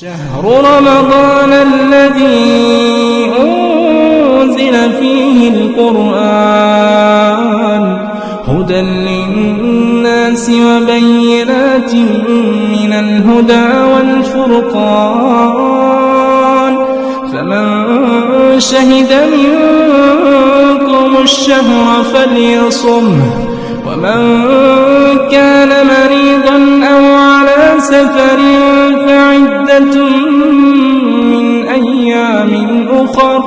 شهر رمضان الذي أنزل فيه القرآن هدى للناس وبينات من الهدى والفرقان فمن شهد منكم الشهر فليصمه ومن كان مريضا أو على سفر فعدة من أيام أخر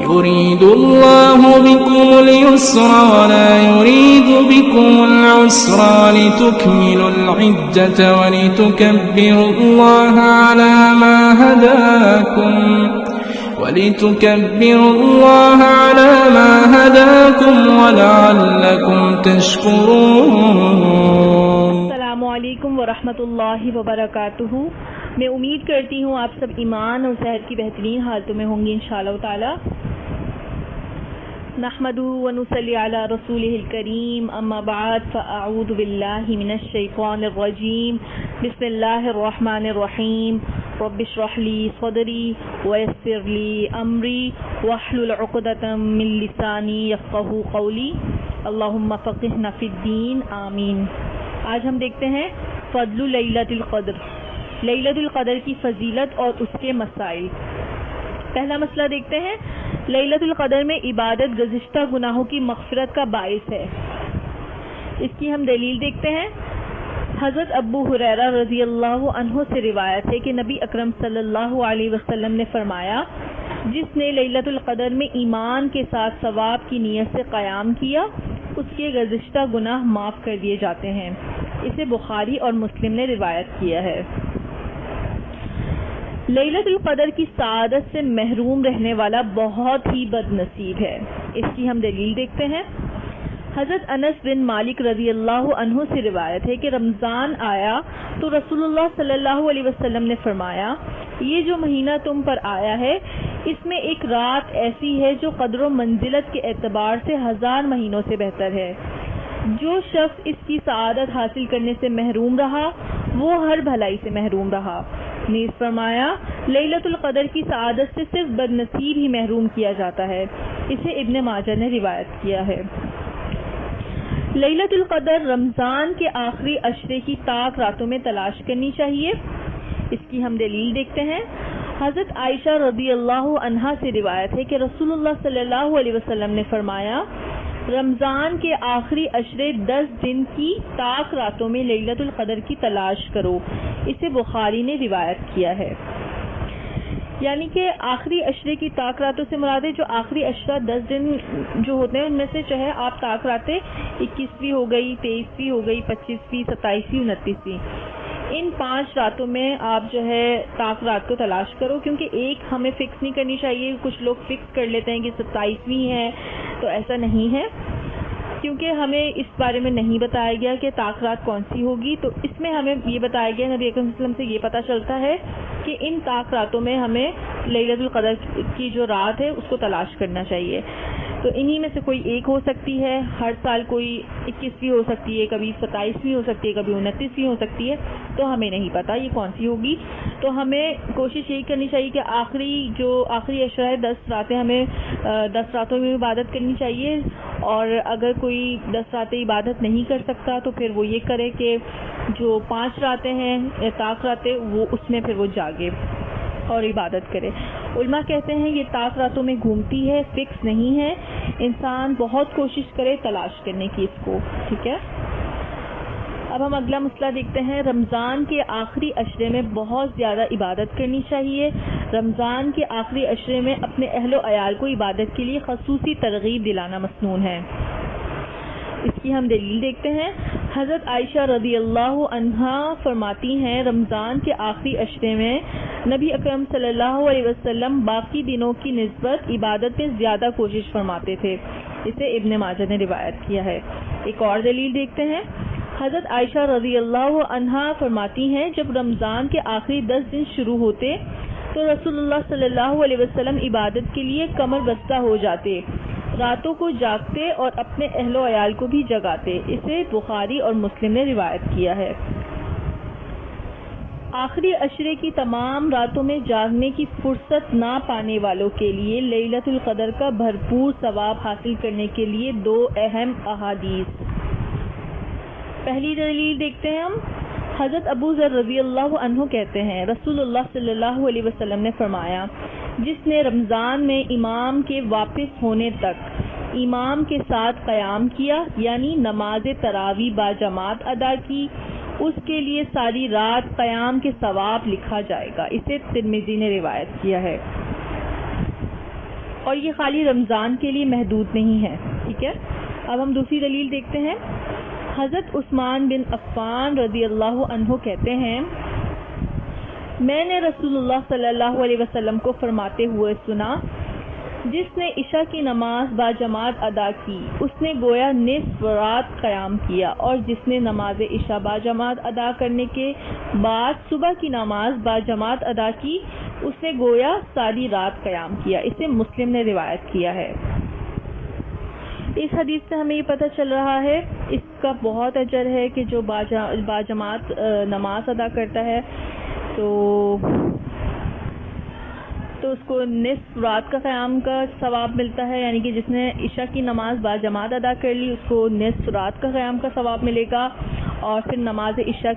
يريد الله بكم اليسر ولا يريد بكم العسر ولتكملوا العدة ولتكبروا الله على ما هداكم ولعلكم تشكرون. السلام علیکم ورحمۃ اللہ وبرکاتہ. میں امید کرتی ہوں آپ سب ایمان اور صحت کی بہترین حالتوں میں ہوں گے انشاءاللہ تعالی. نحمدہ ونصلی علی رسولہ الکریم. اما بعد فاعوذ باللہ من الشیطان الرجیم. بسم اللہ الرحمن الرحیم. رب اشرح لی صدری ویسر لی امری واحلل عقدۃ من لسانی یفقہوا قولی. اللہم فقہنا فی الدین آمین. آج ہم دیکھتے ہیں فضل لیلۃ القدر، لیلۃ القدر کی فضیلت اور اس کے مسائل. پہلا مسئلہ دیکھتے ہیں. لیلۃ القدر میں عبادت گزشتہ گناہوں کی مغفرت کا باعث ہے. اس کی ہم دلیل دیکھتے ہیں. حضرت ابو ہریرہ رضی اللہ عنہ سے روایت ہے کہ نبی اکرم صلی اللہ علیہ وسلم نے فرمایا، جس نے لیلۃ القدر میں ایمان کے ساتھ ثواب کی نیت سے قیام کیا اس کے گزشتہ گناہ معاف کر دیے جاتے ہیں. اسے بخاری اور مسلم نے روایت کیا ہے. لیلۃ القدر کی سعادت سے محروم رہنے والا بہت ہی بد نصیب ہے. اس کی ہم دلیل دیکھتے ہیں. حضرت انس بن مالک رضی اللہ عنہ سے روایت ہے کہ رمضان آیا تو رسول اللہ صلی اللہ علیہ وسلم نے فرمایا، یہ جو مہینہ تم پر آیا ہے اس میں ایک رات ایسی ہے جو قدر و منزلت کے اعتبار سے 1000 مہینوں سے بہتر ہے. جو شخص اس کی سعادت حاصل کرنے سے محروم رہا وہ ہر بھلائی سے محروم رہا. نیز فرمایا، لیلۃ القدر کی سعادت سے صرف بد نصیب ہی محروم کیا جاتا ہے. اسے ابن ماجہ نے روایت کیا ہے. لیلۃ القدر رمضان کے آخری عشرے کی طاق راتوں میں تلاش کرنی چاہیے. اس کی ہم دلیل دیکھتے ہیں. حضرت عائشہ رضی اللہ عنہا سے روایت ہے کہ رسول اللہ صلی اللہ علیہ وسلم نے فرمایا، رمضان کے آخری عشرے 10 دن کی طاق راتوں میں لیلۃ القدر کی تلاش کرو. اسے بخاری نے روایت کیا ہے. یعنی کہ آخری عشرے کی طاق راتوں سے مراد ہے جو آخری عشرہ 10 دن جو ہوتے ہیں ان میں سے جو ہے آپ طاق راتیں 21ویں ہو گئی، 23ویں ہو گئی، 25ویں، 27ویں، 29ویں، ان 5 راتوں میں آپ جو ہے طاق رات کو تلاش کرو. کیونکہ ایک ہمیں فکس نہیں کرنی چاہیے. کچھ لوگ فکس کر لیتے ہیں کہ 27ویں ہے، تو ایسا نہیں ہے کیونکہ ہمیں اس بارے میں نہیں بتایا گیا کہ طاق رات کون سی ہوگی. تو اس میں ہمیں یہ بتایا گیا، نبی اکرم صلی اللہ علیہ وسلم سے یہ پتہ چلتا ہے کہ ان طاق راتوں میں ہمیں لیلۃ القدر کی جو رات ہے اس کو تلاش کرنا چاہیے. تو انہی میں سے کوئی ایک ہو سکتی ہے. ہر سال کوئی 21ویں ہو سکتی ہے، کبھی 27ویں ہو سکتی ہے، کبھی 29ویں ہو سکتی ہے. تو ہمیں نہیں پتا یہ کون سی ہوگی. تو ہمیں کوشش یہی کرنی چاہیے کہ آخری عشرہ ہے 10 راتیں ہمیں 10 راتوں میں عبادت کرنی چاہیے. اور اگر کوئی 10 راتیں عبادت نہیں کر سکتا تو پھر وہ یہ کرے کہ جو 5 راتیں ہیں طاق راتیں وہ اس میں پھر وہ جاگے اور عبادت کرے. علماء کہتے ہیں یہ طاق راتوں میں گھومتی ہے، فکس نہیں ہے. انسان بہت کوشش کرے تلاش کرنے کی اس کو. ٹھیک ہے. اب ہم اگلا مسئلہ دیکھتے ہیں. رمضان کے آخری عشرے میں بہت زیادہ عبادت کرنی چاہیے. رمضان کے آخری عشرے میں اپنے اہل و عیال کو عبادت کے لیے خصوصی ترغیب دلانا مسنون ہے. اس کی ہم دلیل دیکھتے ہیں. حضرت عائشہ رضی اللہ عنہا فرماتی ہیں، رمضان کے آخری عشرے میں نبی اکرم صلی اللہ علیہ وسلم باقی دنوں کی نسبت عبادت میں زیادہ کوشش فرماتے تھے. اسے ابن ماجہ نے روایت کیا ہے. ایک اور دلیل دیکھتے ہیں. حضرت عائشہ رضی اللہ عنہا فرماتی ہیں، جب رمضان کے آخری 10 دن شروع ہوتے تو رسول اللہ صلی اللہ علیہ وسلم عبادت کے لیے کمر بستہ ہو جاتے، راتوں کو جاگتے اور اپنے اہل و عیال کو بھی جگاتے. اسے بخاری اور مسلم نے روایت کیا ہے. آخری عشرے کی تمام راتوں میں جاگنے کی فرصت نہ پانے والوں کے لیے لیلۃ القدر کا بھرپور ثواب حاصل کرنے کے لیے 2 اہم احادیث۔ پہلی دلیل دیکھتے ہیں ہم۔ حضرت ابو ذر رضی اللہ عنہ کہتے ہیں رسول اللہ صلی اللہ علیہ وسلم نے فرمایا، جس نے رمضان میں امام کے واپس ہونے تک امام کے ساتھ قیام کیا یعنی نماز تراویح باجماعت ادا کی، اس کے لیے ساری رات قیام کے ثواب لکھا جائے گا۔ اسے ترمذی نے روایت کیا ہے، اور یہ خالی رمضان کے لیے محدود نہیں ہے، ٹھیک ہے۔ اب ہم دوسری دلیل دیکھتے ہیں۔ حضرت عثمان بن عفان رضی اللہ عنہ کہتے ہیں، میں نے رسول اللہ صلی اللہ علیہ وسلم کو فرماتے ہوئے سنا، جس نے عشاء کی نماز باجماعت ادا کی اس نے گویا نصف رات قیام کیا، اور جس نے نماز عشاء باجماعت ادا کرنے کے بعد صبح کی نماز باجماعت ادا کی اس نے گویا ساری رات قیام کیا۔ اسے مسلم نے روایت کیا ہے۔ اس حدیث سے ہمیں یہ پتہ چل رہا ہے اس کا بہت اجر ہے کہ جو باجماعت نماز ادا کرتا ہے تو اس کو نصف رات کا قیام کا ثواب ملتا ہے، یعنی کہ جس نے عشاء کی نماز باجماعت ادا کر لی اس کو نصف رات کا قیام کا ثواب ملے گا، اور پھر نماز عشاء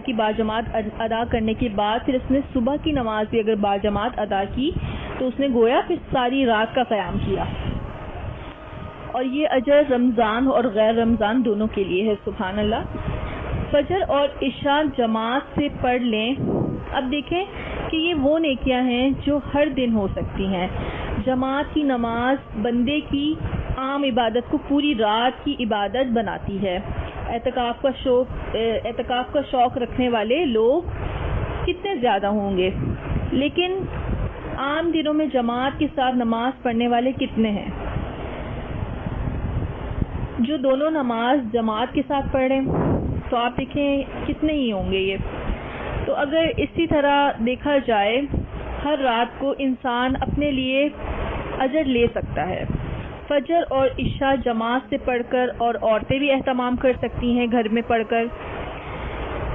کی باجماعت ادا کرنے کے بعد پھر اس نے صبح کی نماز بھی اگر باجماعت ادا کی تو اس نے گویا پھر ساری رات کا قیام کیا، اور یہ اجر رمضان اور غیر رمضان دونوں کے لیے ہے۔ سبحان اللہ۔ فجر اور عشاء جماعت سے پڑھ لیں۔ اب دیکھیں کہ یہ وہ نیکیاں ہیں جو ہر دن ہو سکتی ہیں۔ جماعت کی نماز بندے کی عام عبادت کو پوری رات کی عبادت بناتی ہے۔ اعتکاف کا شوق رکھنے والے لوگ کتنے زیادہ ہوں گے، لیکن عام دنوں میں جماعت کے ساتھ نماز پڑھنے والے کتنے ہیں؟ جو دونوں نماز جماعت کے ساتھ پڑھیں تو آپ دیکھیں کتنے ہی ہوں گے یہ۔ تو اگر اسی طرح دیکھا جائے ہر رات کو انسان اپنے لیے اجر لے سکتا ہے۔ فجر اور عشاء جماعت سے پڑھ کر، اور عورتیں بھی اہتمام کر سکتی ہیں گھر میں پڑھ کر،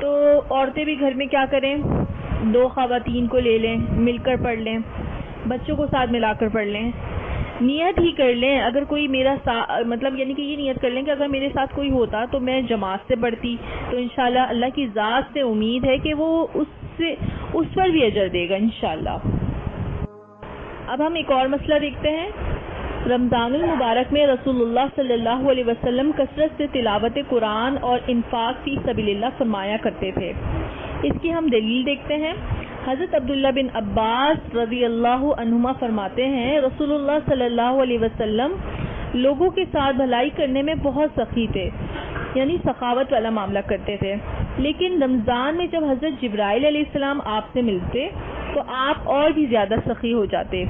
تو عورتیں بھی گھر میں کیا کریں، 2 خواتین کو لے لیں، مل کر پڑھ لیں، بچوں کو ساتھ ملا کر پڑھ لیں، نیت ہی کر لیں اگر کوئی میرا مطلب یعنی کہ یہ نیت کر لیں کہ اگر میرے ساتھ کوئی ہوتا تو میں جماعت سے پڑھتی، تو انشاءاللہ اللہ کی ذات سے امید ہے کہ وہ اس پر بھی اجر دے گا انشاءاللہ۔ اب ہم ایک اور مسئلہ دیکھتے ہیں۔ رمضان المبارک میں رسول اللہ صلی اللہ علیہ وسلم کثرت سے تلاوت قرآن اور انفاق فی سبیل اللہ فرمایا کرتے تھے۔ اس کی ہم دلیل دیکھتے ہیں۔ حضرت عبداللہ بن عباس رضی اللہ عنہما فرماتے ہیں رسول اللہ صلی اللہ علیہ وسلم لوگوں کے ساتھ بھلائی کرنے میں بہت سخی تھے، یعنی سخاوت والا معاملہ کرتے تھے، لیکن رمضان میں جب حضرت جبرائیل علیہ السلام آپ سے ملتے تو آپ اور بھی زیادہ سخی ہو جاتے۔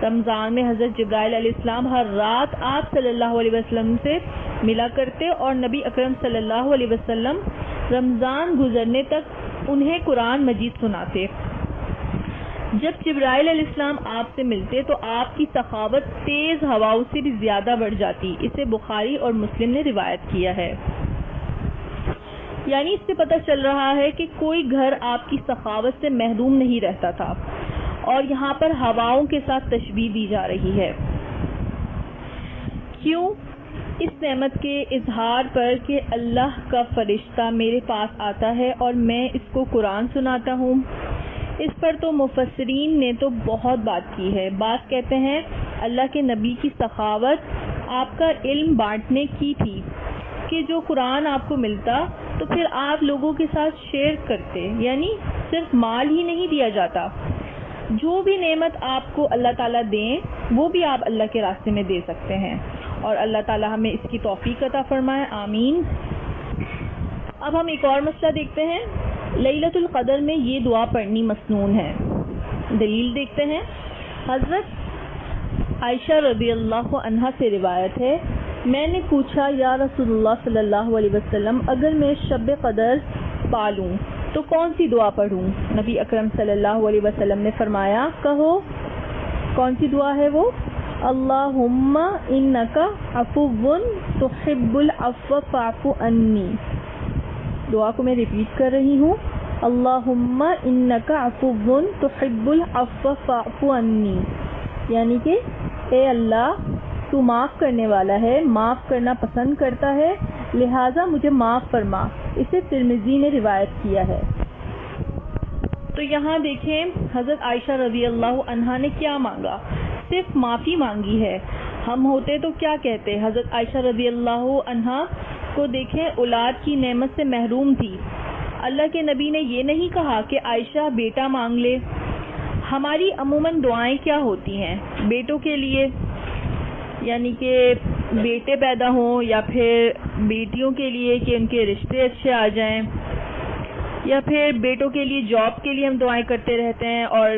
رمضان میں حضرت جبرائیل علیہ السلام ہر رات آپ صلی اللہ علیہ وسلم سے ملا کرتے، اور نبی اکرم صلی اللہ علیہ وسلم رمضان گزرنے تک انہیں قرآن مجید سناتے۔ جب جبرائیل علیہ السلام آپ سے ملتے تو آپ کی سخاوت تیز ہواؤں سے بھی زیادہ بڑھ جاتی۔ اسے بخاری اور مسلم نے روایت کیا ہے۔ یعنی اس سے پتہ چل رہا ہے کہ کوئی گھر آپ کی سخاوت سے محروم نہیں رہتا تھا، اور یہاں پر ہواؤں کے ساتھ تشبیہ دی جا رہی ہے۔ کیوں؟ اس نعمت کے اظہار پر کہ اللہ کا فرشتہ میرے پاس آتا ہے اور میں اس کو قرآن سناتا ہوں۔ اس پر تو مفسرین نے تو بہت بات کی ہے۔ بعض کہتے ہیں اللہ کے نبی کی سخاوت آپ کا علم بانٹنے کی تھی کہ جو قرآن آپ کو ملتا تو پھر آپ لوگوں کے ساتھ شیئر کرتے، یعنی صرف مال ہی نہیں دیا جاتا، جو بھی نعمت آپ کو اللہ تعالیٰ دیں وہ بھی آپ اللہ کے راستے میں دے سکتے ہیں، اور اللہ تعالیٰ ہمیں اس کی توفیق عطا فرمائے، آمین۔ اب ہم ایک اور مسئلہ دیکھتے ہیں۔ لیلۃ القدر میں یہ دعا پڑھنی مسنون ہے۔ دلیل دیکھتے ہیں۔ حضرت عائشہ رضی اللہ عنہا سے روایت ہے، میں نے پوچھا یا رسول اللہ صلی اللہ علیہ وسلم اگر میں شب قدر پالوں تو کون سی دعا پڑھوں؟ نبی اکرم صلی اللہ علیہ وسلم نے فرمایا کہو۔ کون سی دعا ہے وہ؟ اللہم انک عفو تحب العفو فاعف عنی۔ دعا کو میں ریپیٹ کر رہی ہوں، اللہم انک عفو تحب العفو فاعف عنی، یعنی کہ اے اللہ تو معاف کرنے والا ہے، معاف کرنا پسند کرتا ہے، لہٰذا مجھے معاف فرما۔ اسے ترمذی نے روایت کیا ہے۔ تو یہاں دیکھیں حضرت عائشہ رضی اللہ عنہا نے کیا مانگا، صرف معافی مانگی ہے۔ ہم ہوتے تو کیا کہتے؟ حضرت عائشہ رضی اللہ عنہا کو دیکھیں اولاد کی نعمت سے محروم تھی، اللہ کے نبی نے یہ نہیں کہا کہ عائشہ بیٹا مانگ لے۔ ہماری عموماً دعائیں کیا ہوتی ہیں بیٹوں کے لیے، یعنی کہ بیٹے پیدا ہوں، یا پھر بیٹیوں کے لیے کہ ان کے رشتے اچھے آ جائیں، یا پھر بیٹوں کے لیے جاب کے لیے ہم دعائیں کرتے رہتے ہیں، اور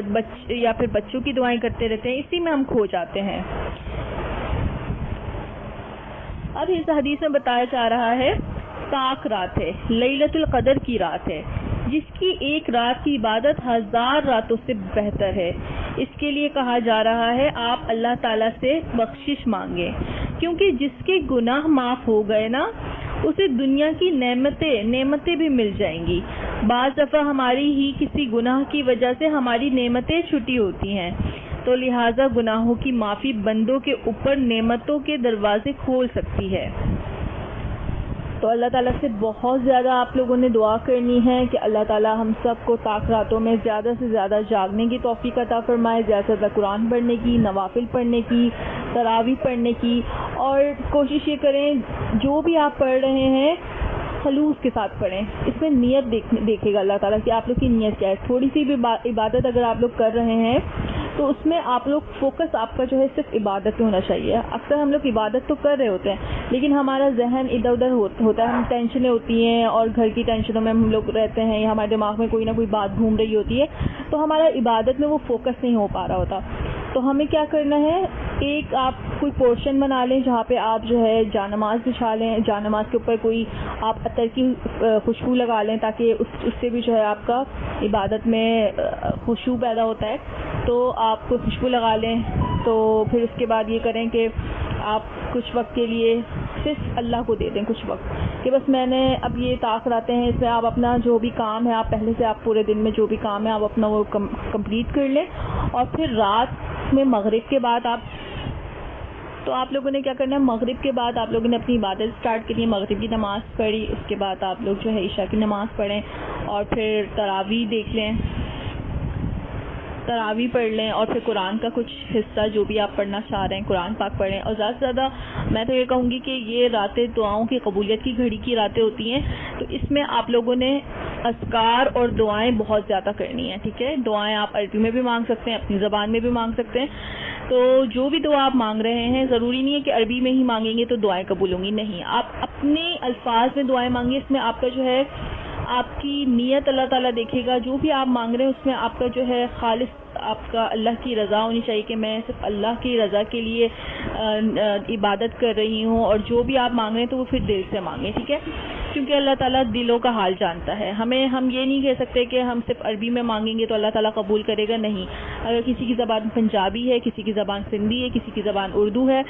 یا پھر بچوں کی دعائیں کرتے رہتے ہیں، اسی میں ہم کھو جاتے ہیں۔ اب اس حدیث میں بتایا جا رہا ہے طاق رات ہے، لیلۃ القدر کی رات ہے، جس کی ایک رات کی عبادت 1000 راتوں سے بہتر ہے۔ اس کے لیے کہا جا رہا ہے آپ اللہ تعالیٰ سے بخشش مانگیں، کیونکہ جس کے گناہ معاف ہو گئے نا، اسے دنیا کی نعمتیں بھی مل جائیں گی۔ بعض دفعہ ہماری ہی کسی گناہ کی وجہ سے ہماری نعمتیں چھٹی ہوتی ہیں، تو لہٰذا گناہوں کی معافی بندوں کے اوپر نعمتوں کے دروازے کھول سکتی ہے۔ تو اللہ تعالیٰ سے بہت زیادہ آپ لوگوں نے دعا کرنی ہے کہ اللہ تعالیٰ ہم سب کو طاق راتوں میں زیادہ سے زیادہ جاگنے کی توفیق عطا فرمائے، زیادہ سے زیادہ قرآن پڑھنے کی، نوافل پڑھنے کی، تراویح پڑھنے کی، اور کوشش یہ کریں جو بھی آپ پڑھ رہے ہیں خلوص کے ساتھ پڑھیں۔ اس میں نیت دیکھے گا اللہ تعالیٰ کہ آپ لوگ کی نیت کیا ہے۔ تھوڑی سی بھی عبادت اگر آپ لوگ کر رہے ہیں تو اس میں آپ لوگ فوکس آپ کا جو ہے صرف عبادت پہ ہونا چاہیے۔ اکثر ہم لوگ عبادت تو کر رہے ہوتے ہیں لیکن ہمارا ذہن ادھر ادھر ہوتا ہے، ہم ٹینشنیں ہوتی ہیں اور گھر کی ٹینشنوں میں ہم لوگ رہتے ہیں، یا ہمارے دماغ میں کوئی نہ کوئی بات گھوم رہی ہوتی ہے، تو ہمارا عبادت میں وہ فوکس نہیں ہو پا رہا ہوتا۔ تو ہمیں کیا کرنا ہے، ایک آپ کوئی پورشن بنا لیں جہاں پہ آپ جو ہے جانماز بچھا لیں، جانماز کے اوپر کوئی آپ عطر کی خوشبو لگا لیں تاکہ اس سے بھی جو ہے آپ کا عبادت میں خوشبو پیدا ہوتا ہے۔ تو آپ کو خوشبو لگا لیں، تو پھر اس کے بعد یہ کریں کہ آپ کچھ وقت کے لیے صرف اللہ کو دے دیں کچھ وقت، کہ بس میں نے اب یہ طاق راتیں ہیں، اس میں آپ اپنا جو بھی کام ہے، آپ پہلے سے آپ پورے دن میں جو بھی کام ہے آپ اپنا وہ کمپلیٹ کر لیں، اور پھر رات میں مغرب کے بعد آپ لوگوں نے کیا کرنا ہے، مغرب کے بعد آپ لوگوں نے اپنی عبادت سٹارٹ کرنی ہے، مغرب کی نماز پڑھی، اس کے بعد آپ لوگ جو ہے عشاء کی نماز پڑھیں، اور پھر تراویح دیکھ لیں، تراویح پڑھ لیں، اور پھر قرآن کا کچھ حصہ جو بھی آپ پڑھنا چاہ رہے ہیں قرآن پاک پڑھیں۔ اور زیادہ سے زیادہ میں تو یہ کہوں گی کہ یہ راتیں دعاؤں کی قبولیت کی گھڑی کی راتیں ہوتی ہیں، تو اس میں آپ لوگوں نے اذکار اور دعائیں بہت زیادہ کرنی ہیں، ٹھیک ہے۔ دعائیں آپ عربی میں بھی مانگ سکتے ہیں، اپنی زبان میں بھی مانگ سکتے ہیں، تو جو بھی دعا آپ مانگ رہے ہیں ضروری نہیں ہے کہ عربی میں ہی مانگیں گے تو دعائیں قبول ہوں گی، نہیں، آپ اپنے الفاظ میں دعائیں مانگیں، اس میں آپ کا جو ہے آپ کی نیت اللہ تعالیٰ دیکھے گا، جو بھی آپ مانگ رہے ہیں اس میں آپ کا جو ہے خالص آپ کا اللہ کی رضا ہونی چاہیے کہ میں صرف اللہ کی رضا کے لیے عبادت کر رہی ہوں، اور جو بھی آپ مانگ رہے ہیں تو وہ پھر دل سے مانگیں، ٹھیک ہے، کیونکہ اللہ تعالیٰ دلوں کا حال جانتا ہے۔ ہم یہ نہیں کہہ سکتے کہ ہم صرف عربی میں مانگیں گے تو اللہ تعالیٰ قبول کرے گا، نہیں، اگر کسی کی زبان پنجابی ہے، کسی کی زبان سندھی ہے، کسی کی زبان اردو ہے،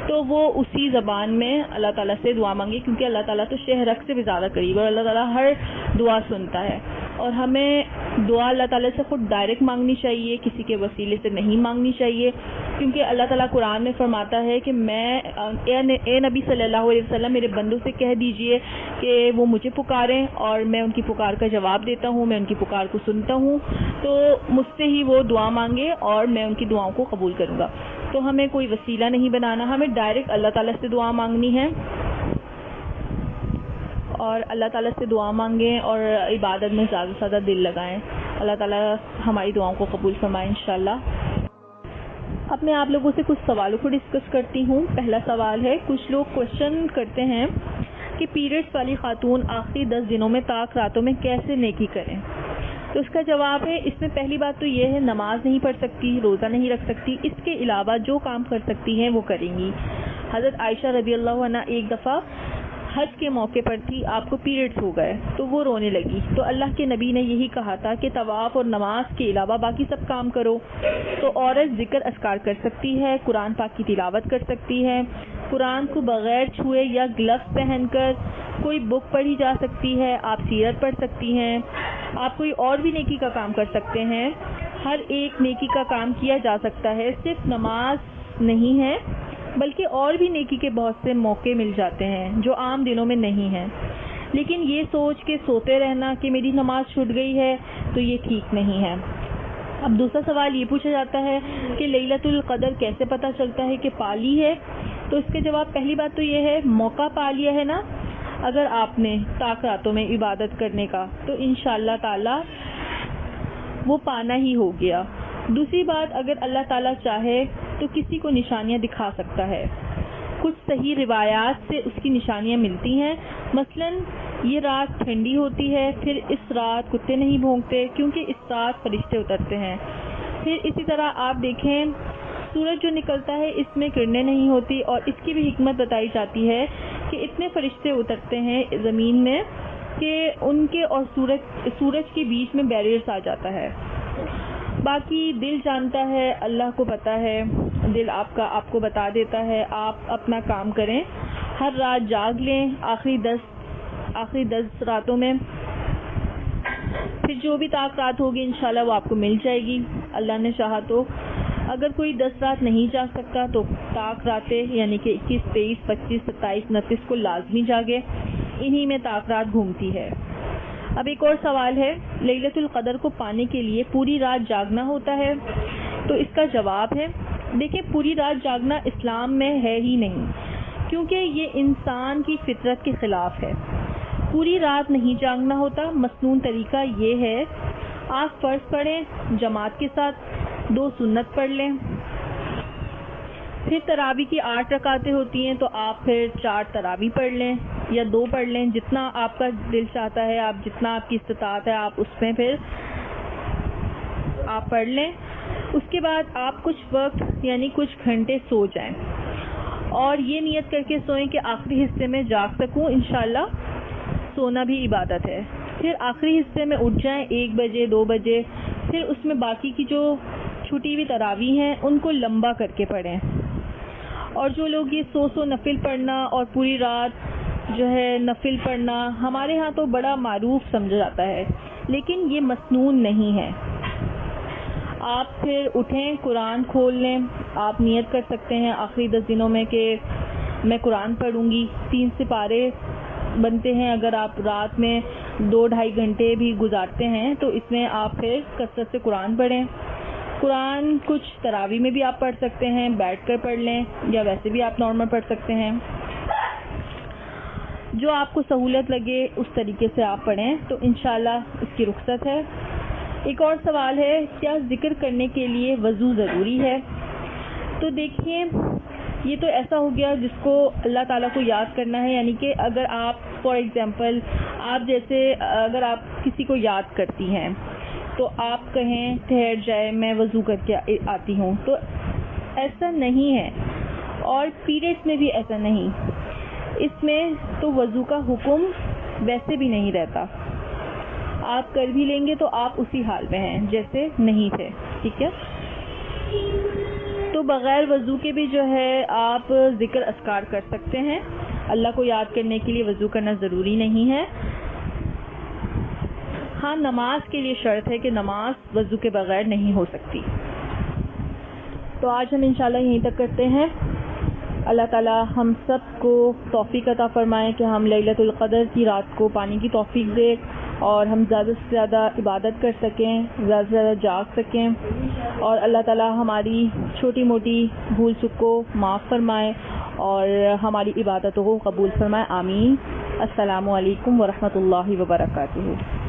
تو وہ اسی زبان میں اللہ تعالیٰ سے دعا مانگے، کیونکہ اللہ تعالیٰ تو شہرک سے بھی زیادہ قریب ہے، اور اللہ تعالیٰ ہر دعا سنتا ہے، اور ہمیں دعا اللہ تعالیٰ سے خود ڈائریکٹ مانگنی چاہیے، کسی کے وسیلے سے نہیں مانگنی چاہیے، کیونکہ اللہ تعالیٰ قرآن میں فرماتا ہے کہ اے نبی صلی اللہ علیہ وسلم میرے بندوں سے کہہ دیجئے کہ وہ مجھے پکاریں اور میں ان کی پکار کا جواب دیتا ہوں، میں ان کی پکار کو سنتا ہوں، تو مجھ سے ہی وہ دعا مانگے اور میں ان کی دعاؤں کو قبول کروں گا۔ تو ہمیں کوئی وسیلہ نہیں بنانا، ہمیں ڈائریکٹ اللہ تعالیٰ سے دعا مانگنی ہے، اور اللہ تعالیٰ سے دعا مانگیں اور عبادت میں زیادہ سے زیادہ دل لگائیں۔ اللہ تعالیٰ ہماری دعاؤں کو قبول فرمائے انشاءاللہ۔ اب میں آپ لوگوں سے کچھ سوالوں کو ڈسکس کرتی ہوں۔ پہلا سوال ہے، کچھ لوگ کوشچن کرتے ہیں کہ پیریڈز والی خاتون آخری 10 دنوں میں طاق راتوں میں کیسے نیکی کریں؟ تو اس کا جواب ہے، اس میں پہلی بات تو یہ ہے نماز نہیں پڑھ سکتی، روزہ نہیں رکھ سکتی، اس کے علاوہ جو کام کر سکتی ہیں وہ کریں گی۔ حضرت عائشہ رضی اللہ عنہ ایک دفعہ حج کے موقع پر تھی، آپ کو پیریڈز ہو گئے تو وہ رونے لگی، تو اللہ کے نبی نے یہی کہا تھا کہ طواف اور نماز کے علاوہ باقی سب کام کرو۔ تو عورت ذکر اذکار کر سکتی ہے، قرآن پاک کی تلاوت کر سکتی ہے، قرآن کو بغیر چھوئے یا گلفز پہن کر کوئی بک پڑھی جا سکتی ہے، آپ سیرت پڑھ سکتی ہیں، آپ کوئی اور بھی نیکی کا کام کر سکتے ہیں. ہر ایک نیکی کا کام کیا جا سکتا ہے, صرف نماز نہیں ہے بلکہ اور بھی نیکی کے بہت سے موقع مل جاتے ہیں جو عام دنوں میں نہیں ہیں. لیکن یہ سوچ کے سوتے رہنا کہ میری نماز چھوٹ گئی ہے تو یہ ٹھیک نہیں ہے. اب دوسرا سوال یہ پوچھا جاتا ہے کہ لیلۃ القدر کیسے پتہ چلتا ہے کہ پا لی ہے؟ تو اس کے جواب پہلی بات تو یہ ہے, موقع پا لیا ہے نا اگر آپ نے طاق راتوں میں عبادت کرنے کا, تو انشاءاللہ تعالی وہ پانا ہی ہو گیا. دوسری بات, اگر اللہ تعالیٰ چاہے تو کسی کو نشانیاں دکھا سکتا ہے. کچھ صحیح روایات سے اس کی نشانیاں ملتی ہیں. مثلاً یہ رات ٹھنڈی ہوتی ہے, پھر اس رات کتے نہیں بھونکتے کیونکہ اس رات فرشتے اترتے ہیں. پھر اسی طرح آپ دیکھیں سورج جو نکلتا ہے اس میں کرنیں نہیں ہوتی, اور اس کی بھی حکمت بتائی جاتی ہے کہ اتنے فرشتے اترتے ہیں زمین میں کہ ان کے اور سورج کے بیچ میں بیریئرز آ جاتا ہے. باقی دل جانتا ہے, اللہ کو پتہ ہے, دل آپ کو بتا دیتا ہے. آپ اپنا کام کریں, ہر رات جاگ لیں آخری 10 راتوں میں, پھر جو بھی طاق رات ہوگی انشاءاللہ وہ آپ کو مل جائے گی اللہ نے چاہا تو. اگر کوئی 10 رات نہیں جاگ سکتا تو طاق راتیں یعنی کہ 21, 23, 25, 27, 29 کو لازمی جاگے, انہی میں طاق رات گھومتی ہے. اب ایک اور سوال ہے, لیلۃ القدر کو پانے کے لیے پوری رات جاگنا ہوتا ہے؟ تو اس کا جواب ہے, دیکھیں پوری رات جاگنا اسلام میں ہے ہی نہیں, کیونکہ یہ انسان کی فطرت کے خلاف ہے. پوری رات نہیں جاگنا ہوتا. مسنون طریقہ یہ ہے, آپ فرض پڑھیں جماعت کے ساتھ, 2 سنت پڑھ لیں, پھر تراویح کی 8 رکعتیں ہوتی ہیں تو آپ پھر 4 تراویح پڑھ لیں یا 2 پڑھ لیں, جتنا آپ کا دل چاہتا ہے, جتنا آپ کی استطاعت ہے آپ اس میں پھر آپ پڑھ لیں. اس کے بعد آپ کچھ وقت یعنی کچھ گھنٹے سو جائیں, اور یہ نیت کر کے سوئیں کہ آخری حصے میں جاگ سکوں. انشاءاللہ سونا بھی عبادت ہے. پھر آخری حصے میں اٹھ جائیں 1 بجے 2 بجے, پھر اس میں باقی کی جو چھٹی ہوئی تراویح ہیں ان کو لمبا کر کے پڑھیں. اور جو لوگ یہ 100 نفل پڑھنا اور پوری رات جو ہے نفل پڑھنا, ہمارے ہاں تو بڑا معروف سمجھا جاتا ہے, لیکن یہ مسنون نہیں ہے. آپ پھر اٹھیں, قرآن کھول لیں, آپ نیت کر سکتے ہیں آخری 10 دنوں میں کہ میں قرآن پڑھوں گی. 3 سپارے بنتے ہیں, اگر آپ رات میں 2-2.5 گھنٹے بھی گزارتے ہیں تو اس میں آپ پھر کثرت سے قرآن پڑھیں. قرآن کچھ تراویح میں بھی آپ پڑھ سکتے ہیں, بیٹھ کر پڑھ لیں, یا ویسے بھی آپ نارمل پڑھ سکتے ہیں, جو آپ کو سہولت لگے اس طریقے سے آپ پڑھیں, تو انشاءاللہ اس کی رخصت ہے. ایک اور سوال ہے, کیا ذکر کرنے کے لیے وضو ضروری ہے؟ تو دیکھیے یہ تو ایسا ہو گیا جس کو اللہ تعالیٰ کو یاد کرنا ہے, یعنی کہ اگر آپ فار ایگزامپل آپ جیسے اگر آپ کسی کو یاد کرتی ہیں تو آپ کہیں ٹھہر جائے میں وضو کر کے آتی ہوں, تو ایسا نہیں ہے. اور پیریڈس میں بھی ایسا نہیں, اس میں تو وضو کا حکم ویسے بھی نہیں رہتا. آپ کر بھی لیں گے تو آپ اسی حال میں ہیں جیسے نہیں تھے, ٹھیک ہے. تو بغیر وضو کے بھی جو ہے آپ ذکر اذکار کر سکتے ہیں. اللہ کو یاد کرنے کے لیے وضو کرنا ضروری نہیں ہے. ہاں نماز کے لیے شرط ہے کہ نماز وضو کے بغیر نہیں ہو سکتی. تو آج ہم انشاءاللہ یہیں تک کرتے ہیں. اللہ تعالیٰ ہم سب کو توفیق عطا فرمائے کہ ہم لیلۃ القدر کی رات کو پانے کی توفیق دے, اور ہم زیادہ سے زیادہ عبادت کر سکیں, زیادہ سے زیادہ جاگ سکیں, اور اللہ تعالیٰ ہماری چھوٹی موٹی بھول چوک کو معاف فرمائے اور ہماری عبادتوں کو قبول فرمائے. آمین. السلام علیکم ورحمۃ اللہ وبرکاتہ.